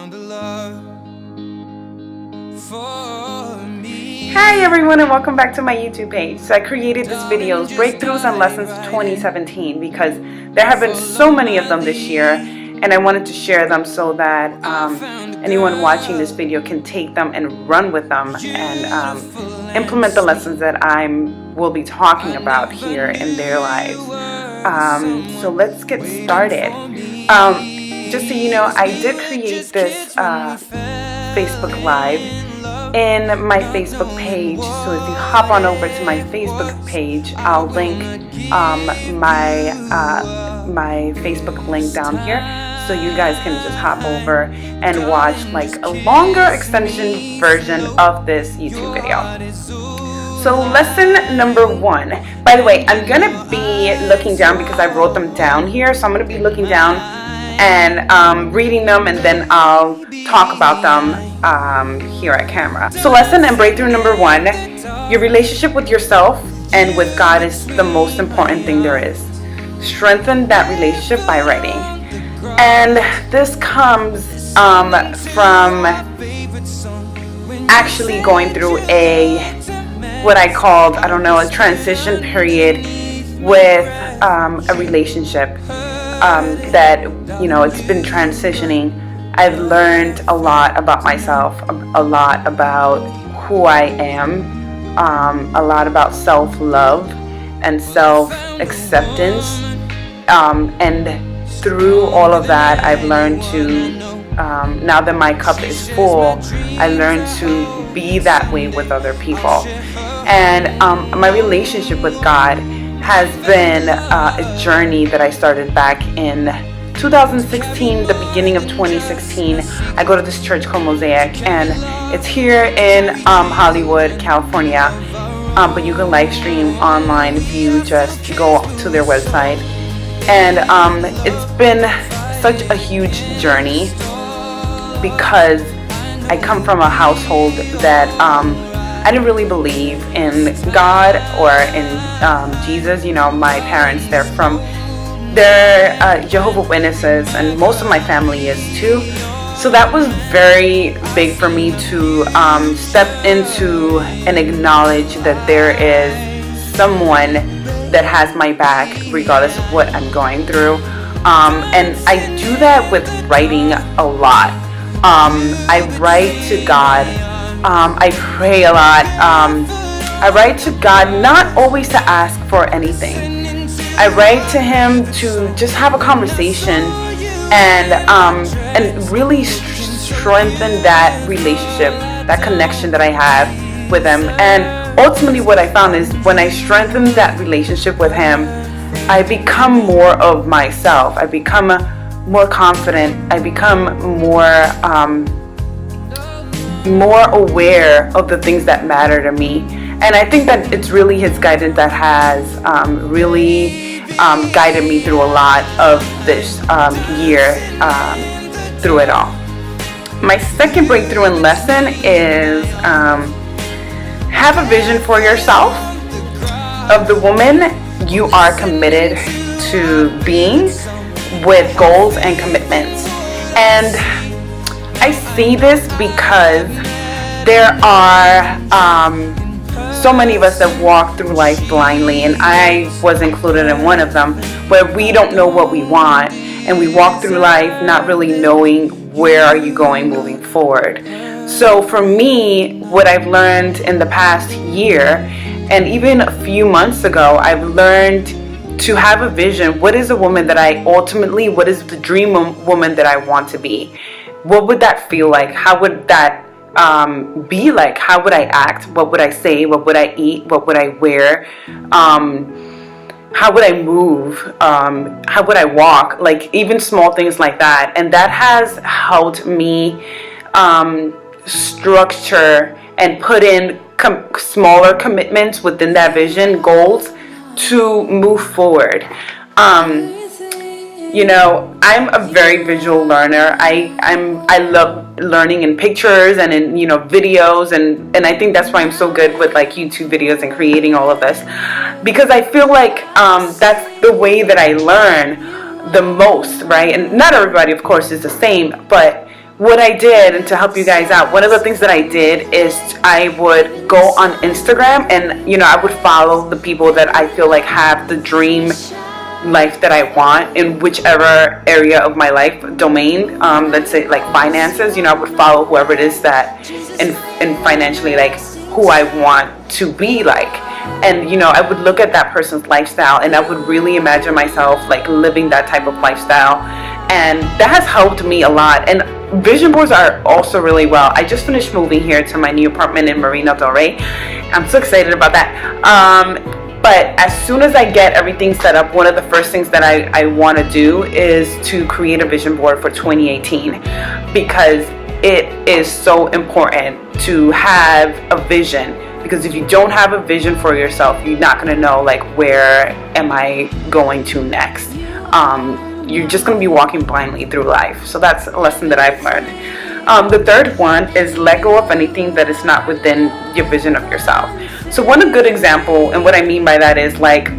found a love for me. Hi everyone, and welcome back to my YouTube page. So I created this videos, Breakthroughs and Lessons of 2017, because there have been so many of them this year, and I wanted to share them so that anyone watching this video can take them and run with them and implement the lessons that I will be talking about here in their lives. So let's get started. Just so you know, I did create this Facebook Live in my Facebook page. So if you hop on over to my Facebook page, I'll link my Facebook link down here, so you guys can just hop over and watch like a longer extension version of this YouTube video. So lesson number 1. By the way, I'm gonna be looking down because I wrote them down here. So I'm gonna be looking down and reading them, and then I'll talk about them here at camera. So lesson and breakthrough number 1: your relationship with yourself and with God is the most important thing there is. Strengthen that relationship by writing. And this comes from actually going through what I called, a transition period with a relationship that, it's been transitioning. I've learned a lot about myself, a lot about who I am, a lot about self-love and self-acceptance, and through all of that, I've learned to, now that my cup is full, I learned to be that way with other people. And my relationship with God has been a journey that I started back in 2016, the beginning of 2016. I go to this church called Mosaic, and it's here in Hollywood, California. But you can live stream online if you just go to their website. And it's been such a huge journey because I come from a household that I didn't really believe in God or in Jesus. My parents, they're Jehovah's Witnesses, and most of my family is too. So that was very big for me to step into and acknowledge that there is someone that has my back regardless of what I'm going through. And I do that with writing a lot. I write to God. I pray a lot. I write to God not always to ask for anything. I write to Him to just have a conversation and really strengthen that relationship, that connection that I have with Him. And ultimately what I found is when I strengthen that relationship with Him, I become more of myself. I become more confident. I become more aware of the things that matter to me. And I think that it's really His guidance that has really guided me through a lot of this year, through it all. My second breakthrough and lesson is have a vision for yourself of the woman you are committed to being, with goals and commitments. And I see this because there are so many of us that walk through life blindly, and I was included in one of them, where we don't know what we want, and we walk through life not really knowing where are you going moving forward. So for me, what I've learned in the past year, and even a few months ago, I've learned to have a vision. What is a woman that what is the dream woman that I want to be? What would that feel like? How would that be like? How would I act? What would I say? What would I eat? What would I wear? How would I move? How would I walk? Like even small things like that. And that has helped me structure and put in smaller commitments within that vision, goals, to move forward. I'm a very visual learner. I love learning in pictures and in videos, and I think that's why I'm so good with like YouTube videos and creating all of this, because I feel like that's the way that I learn the most, right? And not everybody, of course, is the same, but what I did, and to help you guys out, one of the things that I did is I would go on Instagram, and I would follow the people that I feel like have the dream life that I want in whichever area of my life domain. Let's say like finances. I would follow whoever it is that and financially, like, who I want to be like. And I would look at that person's lifestyle, and I would really imagine myself like living that type of lifestyle, and that has helped me a lot. And vision boards are also really well. I just finished moving here to my new apartment in Marina Del Rey. I'm so excited about that. But as soon as I get everything set up, one of the first things that I want to do is to create a vision board for 2018, because it is so important to have a vision. Because if you don't have a vision for yourself, you're not going to know, like, where am I going to next. You're just going to be walking blindly through life. So that's a lesson that I've learned. The third one is let go of anything that is not within your vision of yourself. So one good example, and what I mean by that is like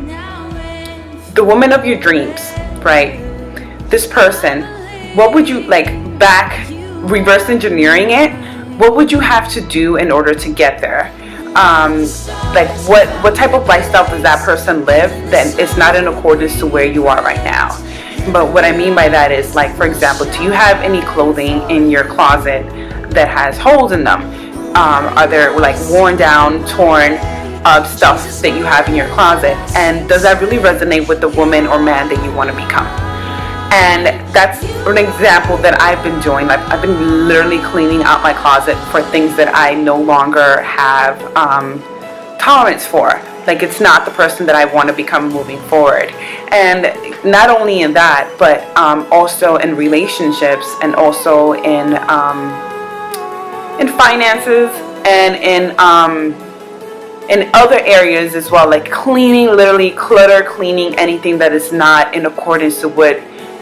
the woman of your dreams, right? This person, what would you like reverse engineering it? What would you have to do in order to get there? Like what type of lifestyle does that person live that is not in accordance to where you are right now? But what I mean by that is, like, for example, do you have any clothing in your closet that has holes in them? Are there like worn down, torn stuff that you have in your closet? And does that really resonate with the woman or man that you want to become? And that's an example that I've been doing. I've been literally cleaning out my closet for things that I no longer have tolerance for. Like, it's not the person that I want to become moving forward. And not only in that, but also in relationships, and also in finances, and in other areas as well, like cleaning, literally clutter cleaning anything that is not in accordance to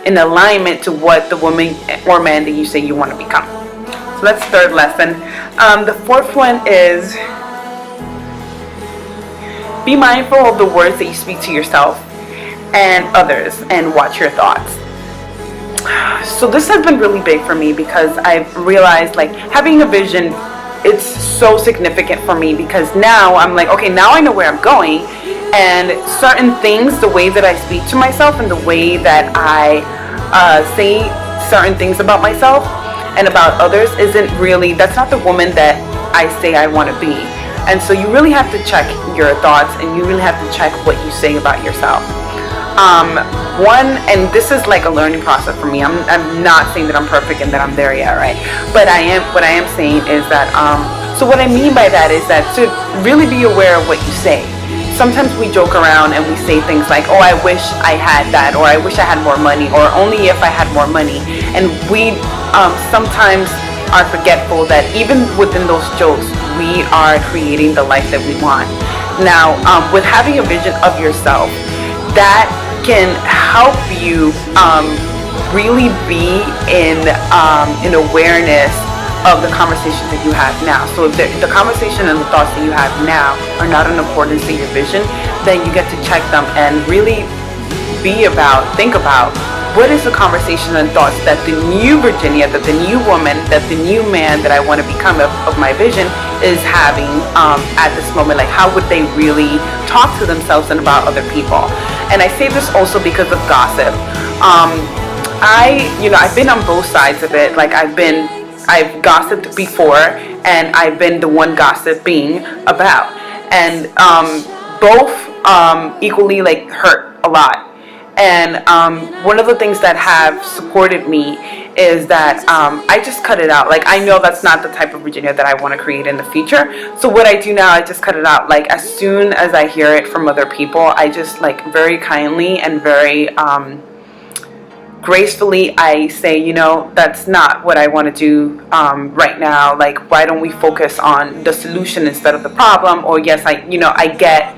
in alignment to what the woman or man that you say you want to become. So that's the third lesson. The fourth one is be mindful of the words that you speak to yourself and others, and watch your thoughts. So this has been really big for me, because I've realized, like, having a vision, it's so significant for me, because now I'm like, okay, now I know where I'm going, and certain things, the way that I speak to myself and the way that I say certain things about myself and about others that's not the woman that I say I want to be. And so you really have to check your thoughts, and you really have to check what you say about yourself. And this is like a learning process for me. I'm not saying that I'm perfect and that I'm there yet, right? But what I am saying is that, so what I mean by that is that to really be aware of what you say. Sometimes we joke around and we say things like, oh, I wish I had that, or I wish I had more money, or only if I had more money. And we sometimes are forgetful that even within those jokes, we are creating the life that we want. Now, with having a vision of yourself, that can help you really be in awareness of the conversations that you have now. So if the conversation and the thoughts that you have now are not in accordance to your vision, then you get to check them and really think about what is the conversation and thoughts that the new Virginia, that the new woman, that the new man that I want to become of my vision is having at this moment. Like, how would they really talk to themselves and about other people? And I say this also because of gossip. I've been on both sides of it. Like, I've gossiped before, and I've been the one gossiping about, and both equally like hurt a lot. And one of the things that have supported me is that I just cut it out. Like, I know that's not the type of Virginia that I want to create in the future. So what I do now, I just cut it out. Like, as soon as I hear it from other people, I just, like, very kindly and very gracefully, I say, that's not what I want to do right now. Like, why don't we focus on the solution instead of the problem? Or yes, I get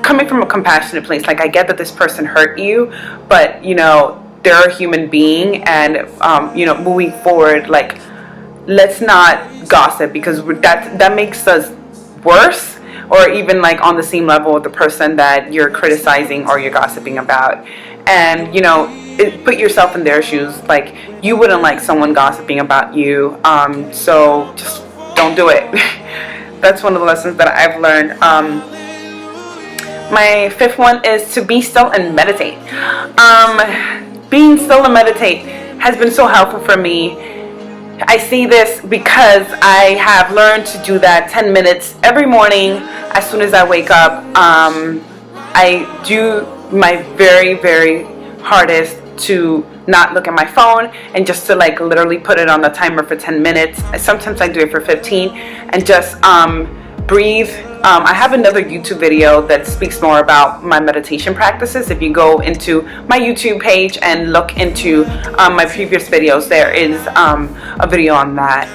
coming from a compassionate place. Like, I get that this person hurt you, but they're a human being, and moving forward, like, let's not gossip, because that makes us worse, or even like on the same level with the person that you're criticizing or you're gossiping about. And put yourself in their shoes. Like, you wouldn't like someone gossiping about you. So just don't do it. That's one of the lessons that I've learned. My fifth one is to be still and meditate. Being still and meditate has been so helpful for me. I see this because I have learned to do that 10 minutes every morning as soon as I wake up. I do my very, very hardest to not look at my phone and just to like literally put it on the timer for 10 minutes. Sometimes I do it for 15 and just breathe. I have another YouTube video that speaks more about my meditation practices. If you go into my YouTube page and look into my previous videos, there is a video on that.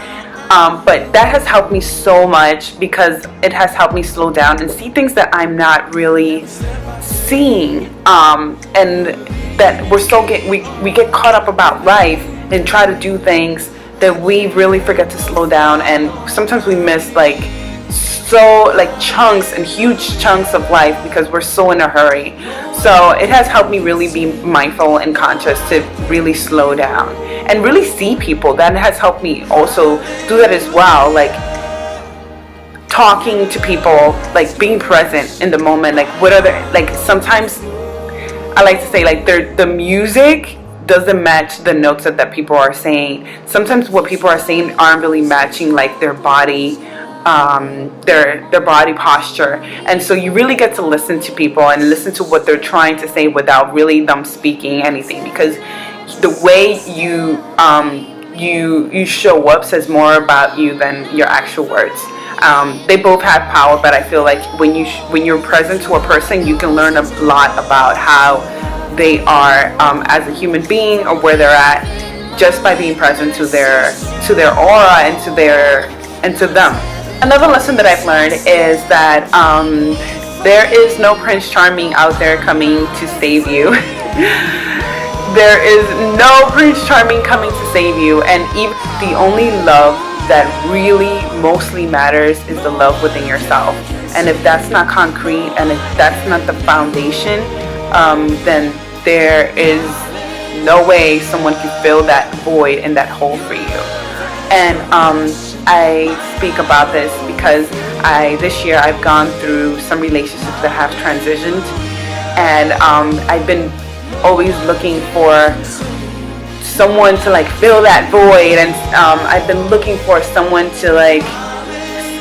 But that has helped me so much because it has helped me slow down and see things that I'm not really seeing, and that we get caught up about life and try to do things that we really forget to slow down, and sometimes we miss chunks and huge chunks of life because we're so in a hurry. So it has helped me really be mindful and conscious to really slow down and really see people. That has helped me also do that as well, like talking to people, like being present in the moment. Like what are the, like sometimes I like to say like the music doesn't match the notes that people are saying. Sometimes what people are saying aren't really matching like their body, their body posture, and so you really get to listen to people and listen to what they're trying to say without really them speaking anything, because the way you show up says more about you than your actual words. They both have power, but I feel like when you're present to a person, you can learn a lot about how they are as a human being or where they're at just by being present to their aura and to them. Another lesson that I've learned is that there is no Prince Charming out there coming to save you. There is no Prince Charming coming to save you, and even the only love that really mostly matters is the love within yourself. And if that's not concrete and if that's not the foundation, then there is no way someone can fill that void and that hole for you. And I speak about this because this year I've gone through some relationships that have transitioned, and I've been always looking for someone to like fill that void, and I've been looking for someone to like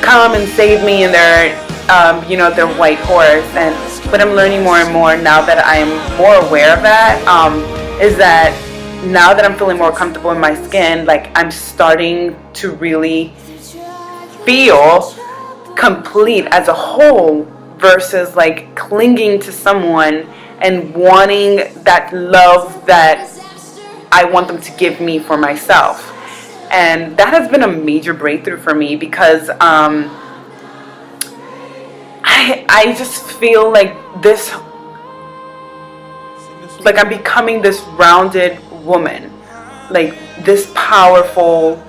come and save me in their their white horse. And what I'm learning more and more now that I'm more aware of that is that now that I'm feeling more comfortable in my skin, like I'm starting to really feel complete as a whole versus like clinging to someone and wanting that love that I want them to give me for myself. And that has been a major breakthrough for me because I just feel like I'm becoming this rounded woman, like this powerful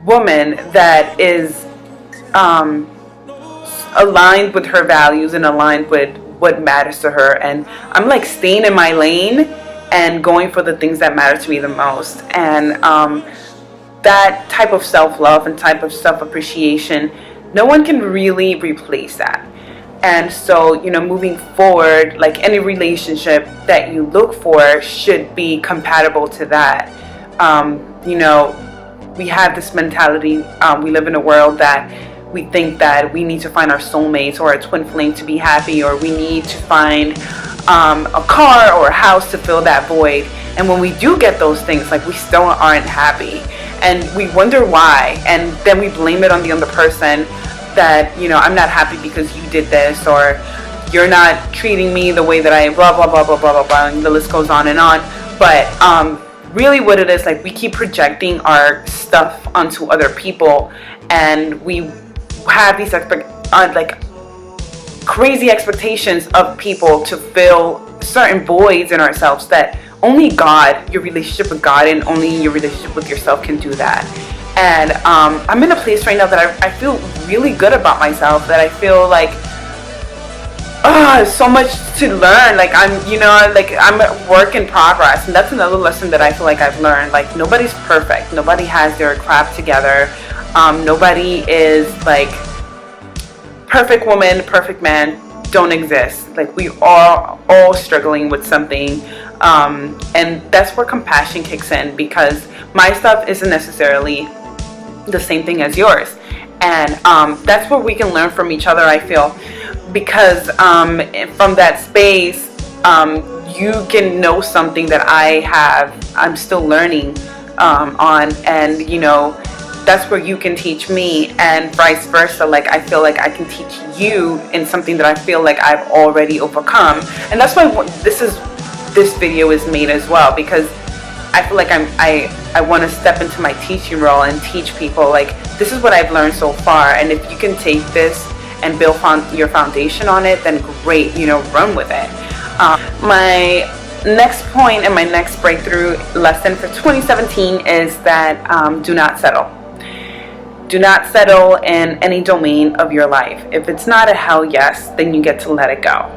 woman that is aligned with her values and aligned with what matters to her. And I'm like staying in my lane and going for the things that matter to me the most. And that type of self-love and type of self-appreciation, no one can really replace that. And so, moving forward, like any relationship that you look for should be compatible to that. We have this mentality, we live in a world that we think that we need to find our soulmates or a twin flame to be happy, or we need to find a car or a house to fill that void. And when we do get those things, like we still aren't happy. And we wonder why. And then we blame it on the other person. That I'm not happy because you did this, or you're not treating me the way that I blah blah blah blah blah blah blah, and the list goes on and on. But really what it is, like we keep projecting our stuff onto other people, and we have these crazy expectations of people to fill certain voids in ourselves that only God, your relationship with God and only your relationship with yourself can do that. And I'm in a place right now that I feel really good about myself, that I feel like so much to learn. Like I'm a work in progress, and that's another lesson that I feel like I've learned. Like nobody's perfect. Nobody has their crap together. Nobody is like perfect woman, perfect man. Don't exist. Like we are all struggling with something, and that's where compassion kicks in, because my stuff isn't necessarily the same thing as yours, and that's where we can learn from each other, I feel, because from that space you can know something that I'm still learning on, and that's where you can teach me, and vice versa. Like I feel like I can teach you in something that I feel like I've already overcome, and that's why this video is made as well, because I feel like I want to step into my teaching role and teach people, like, this is what I've learned so far, and if you can take this and build your foundation on it, then great, run with it. My next point and my next breakthrough lesson for 2017 is that do not settle. Do not settle in any domain of your life. If it's not a hell yes, then you get to let it go.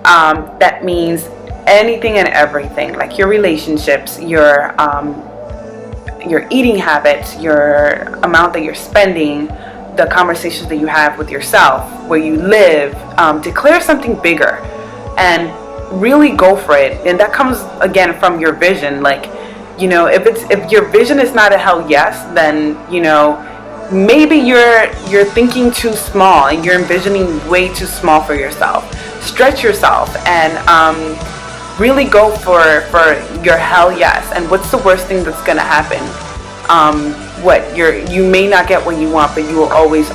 That means anything and everything, like your relationships, your eating habits, your amount that you're spending, the conversations that you have with yourself, where you live. Declare something bigger and really go for it. And that comes again from your vision. Like, if your vision is not a hell yes, then maybe you're thinking too small and you're envisioning way too small for yourself. Stretch yourself and really go for your hell yes. And what's the worst thing that's gonna happen? You may not get what you want, but you will always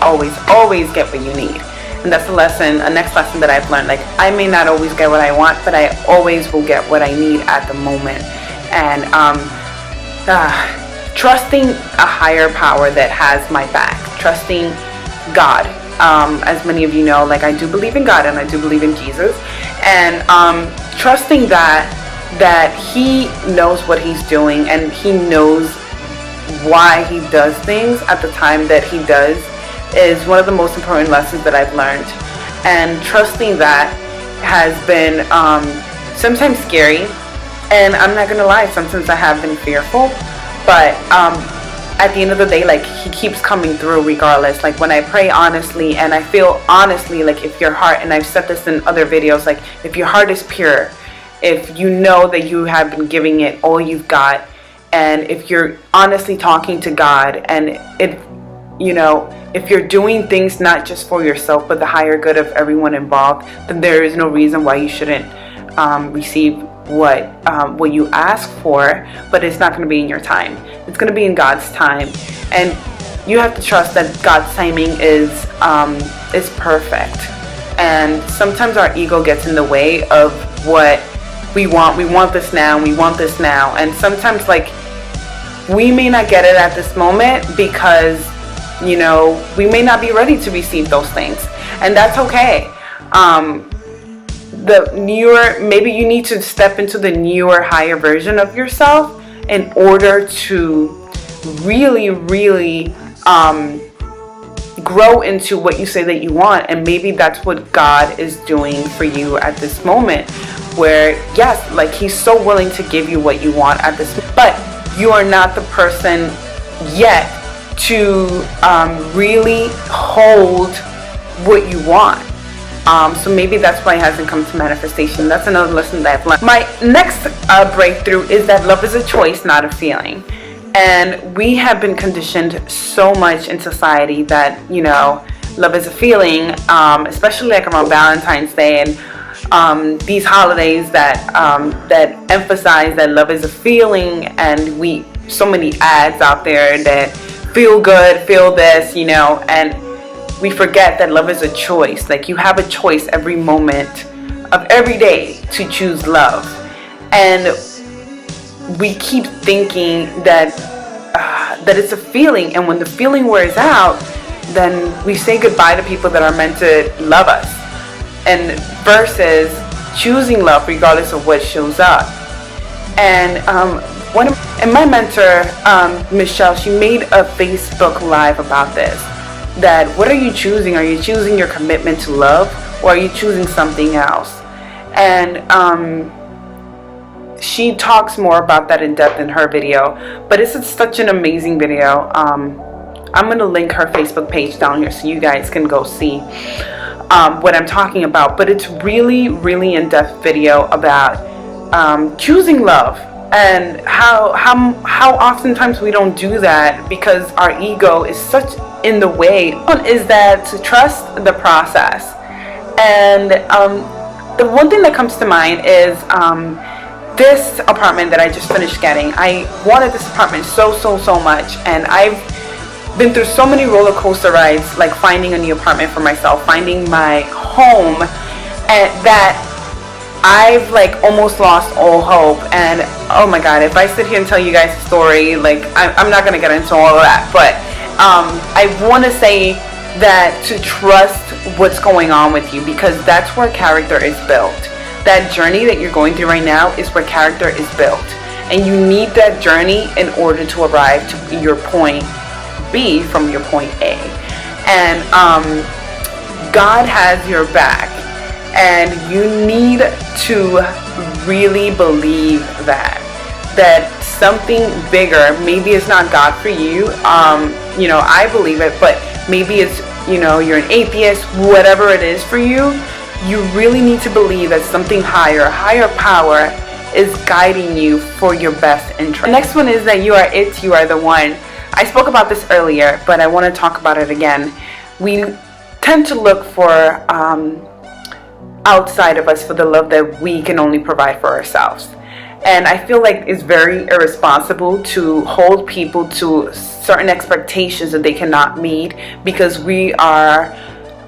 get what you need. And that's a next lesson that I've learned. Like, I may not always get what I want, but I always will get what I need at the moment. And trusting a higher power that has my back, trusting God. As many of you know, like, I do believe in God and I do believe in Jesus, and trusting that He knows what He's doing, and He knows why He does things at the time that He does, is one of the most important lessons that I've learned. And trusting that has been sometimes scary, and I'm not gonna lie, sometimes I have been fearful, but at the end of the day, like, He keeps coming through regardless. Like, when I pray honestly and I feel honestly, like, if your heart, and I've said this in other videos, like, if your heart is pure, if you know that you have been giving it all you've got, and if you're honestly talking to God, and if you're doing things not just for yourself but the higher good of everyone involved, then there is no reason why you shouldn't receive what you ask for. But it's not going to be in your time. It's going to be in God's time, and you have to trust that God's timing is perfect. And sometimes our ego gets in the way of what we want. We want this now. We want this now. And sometimes, like, we may not get it at this moment because we may not be ready to receive those things, and that's okay. Maybe you need to step into the newer, higher version of yourself in order to really grow into what you say that you want. And maybe that's what God is doing for you at this moment, where yes, like, He's so willing to give you what you want at this moment, but you are not the person yet to really hold what you want. So maybe that's why it hasn't come to manifestation. That's another lesson that I've learned. My next breakthrough is that love is a choice, not a feeling. And we have been conditioned so much in society that, love is a feeling, especially like around Valentine's Day and these holidays that emphasize that love is a feeling. And so many ads out there that feel good, feel this, and we forget that love is a choice. Like, you have a choice every moment of every day to choose love. And we keep thinking that it's a feeling, and when the feeling wears out, then we say goodbye to people that are meant to love us, and versus choosing love regardless of what shows up. And my mentor, Michelle, she made a Facebook Live about this. That what are you choosing? Are you choosing your commitment to love, or are you choosing something else? And she talks more about that in depth in her video, but it's such an amazing video. I'm going to link her Facebook page down here so you guys can go see what I'm talking about. But it's really, really in-depth video about choosing love, and how oftentimes we don't do that because our ego is such in the way. One is that to trust the process. And the one thing that comes to mind is this apartment that I just finished getting. I wanted this apartment so much, and I've been through so many roller coaster rides, like finding a new apartment for myself, finding my home, and that I've like almost lost all hope. And oh my god, if I sit here and tell you guys a story, like I'm not gonna get into all of that, but I want to say that to trust what's going on with you, because that's where character is built. That journey that you're going through right now is where character is built, and you need that journey in order to arrive to your point B from your point A. And God has your back, and you need to really believe that something bigger, maybe it's not God for you, you know, I believe it, but maybe it's, you know, you're an atheist, whatever it is for you, you really need to believe that something higher power is guiding you for your best interest. The next one is that you are it, you are the one. I spoke about this earlier, but I want to talk about it again. We tend to look for outside of us for the love that we can only provide for ourselves. And I feel like it's very irresponsible to hold people to certain expectations that they cannot meet, because we are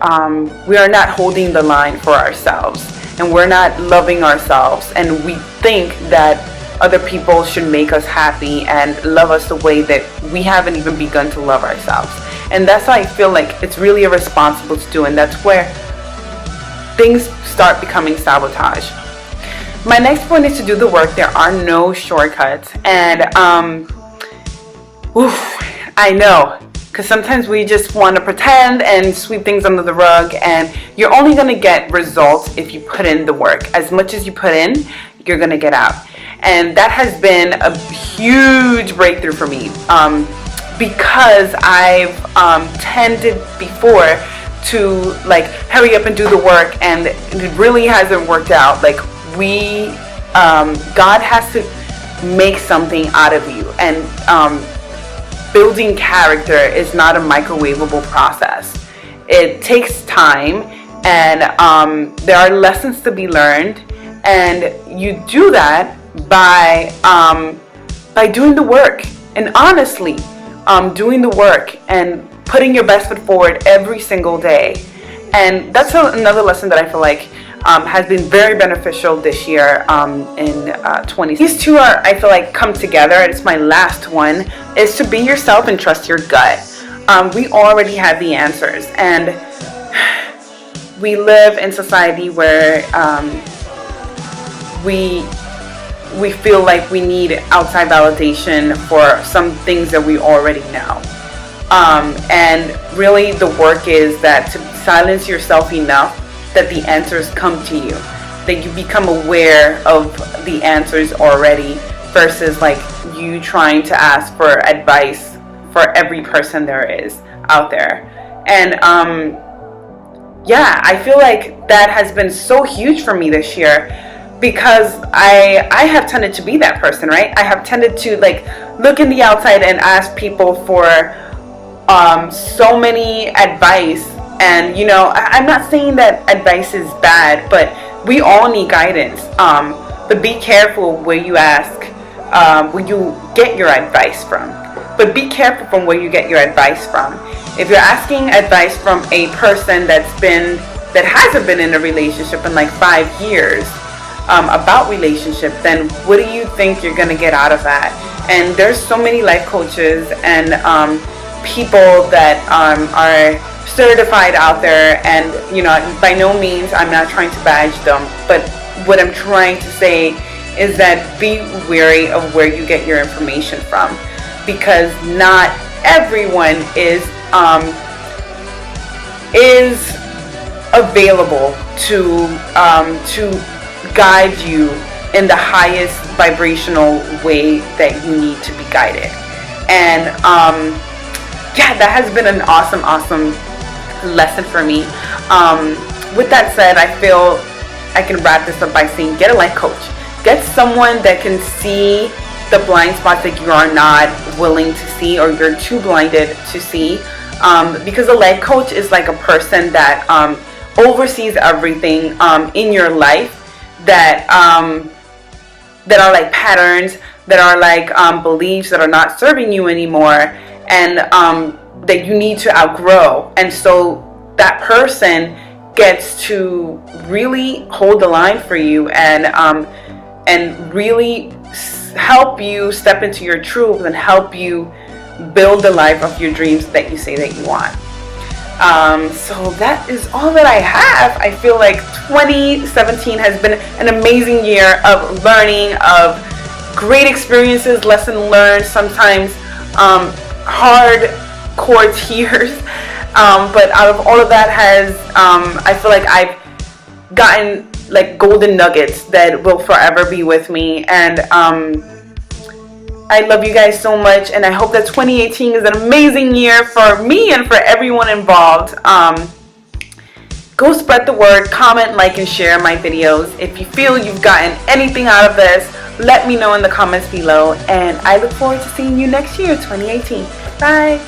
not holding the line for ourselves, and we're not loving ourselves, and we think that other people should make us happy and love us the way that we haven't even begun to love ourselves. And that's why I feel like it's really irresponsible to do, and that's where things start becoming sabotage. My next point is to do the work. There are no shortcuts. And I know, because sometimes we just want to pretend and sweep things under the rug, and you're only going to get results if you put in the work. As much as you put in, you're going to get out. And that has been a huge breakthrough for me, because I've tended before to like hurry up and do the work, and it really hasn't worked out. Like God has to make something out of you, and building character is not a microwavable process. It takes time, and there are lessons to be learned, and you do that by doing the work, and honestly doing the work and putting your best foot forward every single day. And that's another lesson that I feel like has been very beneficial this year in 20. These two are, I feel like, come together. It's my last one, is to be yourself and trust your gut. We already have the answers, and we live in society where we feel like we need outside validation for some things that we already know. And really the work is that to silence yourself enough that the answers come to you, that you become aware of the answers already, versus like you trying to ask for advice for every person there is out there. And yeah, I feel like that has been so huge for me this year, because I have tended to be that person, right? I have tended to like look in the outside and ask people for so many advice. And you know, I'm not saying that advice is bad, but we all need guidance. But be careful where you ask, where you get your advice from. But be careful from where you get your advice from. If you're asking advice from a person that hasn't been in a relationship in like 5 years, about relationship, then what do you think you're gonna get out of that? And there's so many life coaches and people that are certified out there, and you know, by no means I'm not trying to badge them, but what I'm trying to say is that be wary of where you get your information from, because not everyone is available to guide you in the highest vibrational way that you need to be guided. And yeah, that has been an awesome lesson for me. With that said, I feel I can wrap this up by saying, get a life coach. Get someone that can see the blind spots that you are not willing to see, or you're too blinded to see. Because a life coach is like a person that oversees everything in your life, that are like patterns, that are like beliefs that are not serving you anymore, and that you need to outgrow. And so that person gets to really hold the line for you, and really help you step into your truth, and help you build the life of your dreams that you say that you want. So that is all that I have. I feel like 2017 has been an amazing year of learning, of great experiences, lesson learned, sometimes hardcore tears. But out of all of that I feel like I've gotten like golden nuggets that will forever be with me. And I love you guys so much, and I hope that 2018 is an amazing year for me and for everyone involved. Go spread the word, comment, like, and share my videos. If you feel you've gotten anything out of this, let me know in the comments below, and I look forward to seeing you next year, 2018. Bye.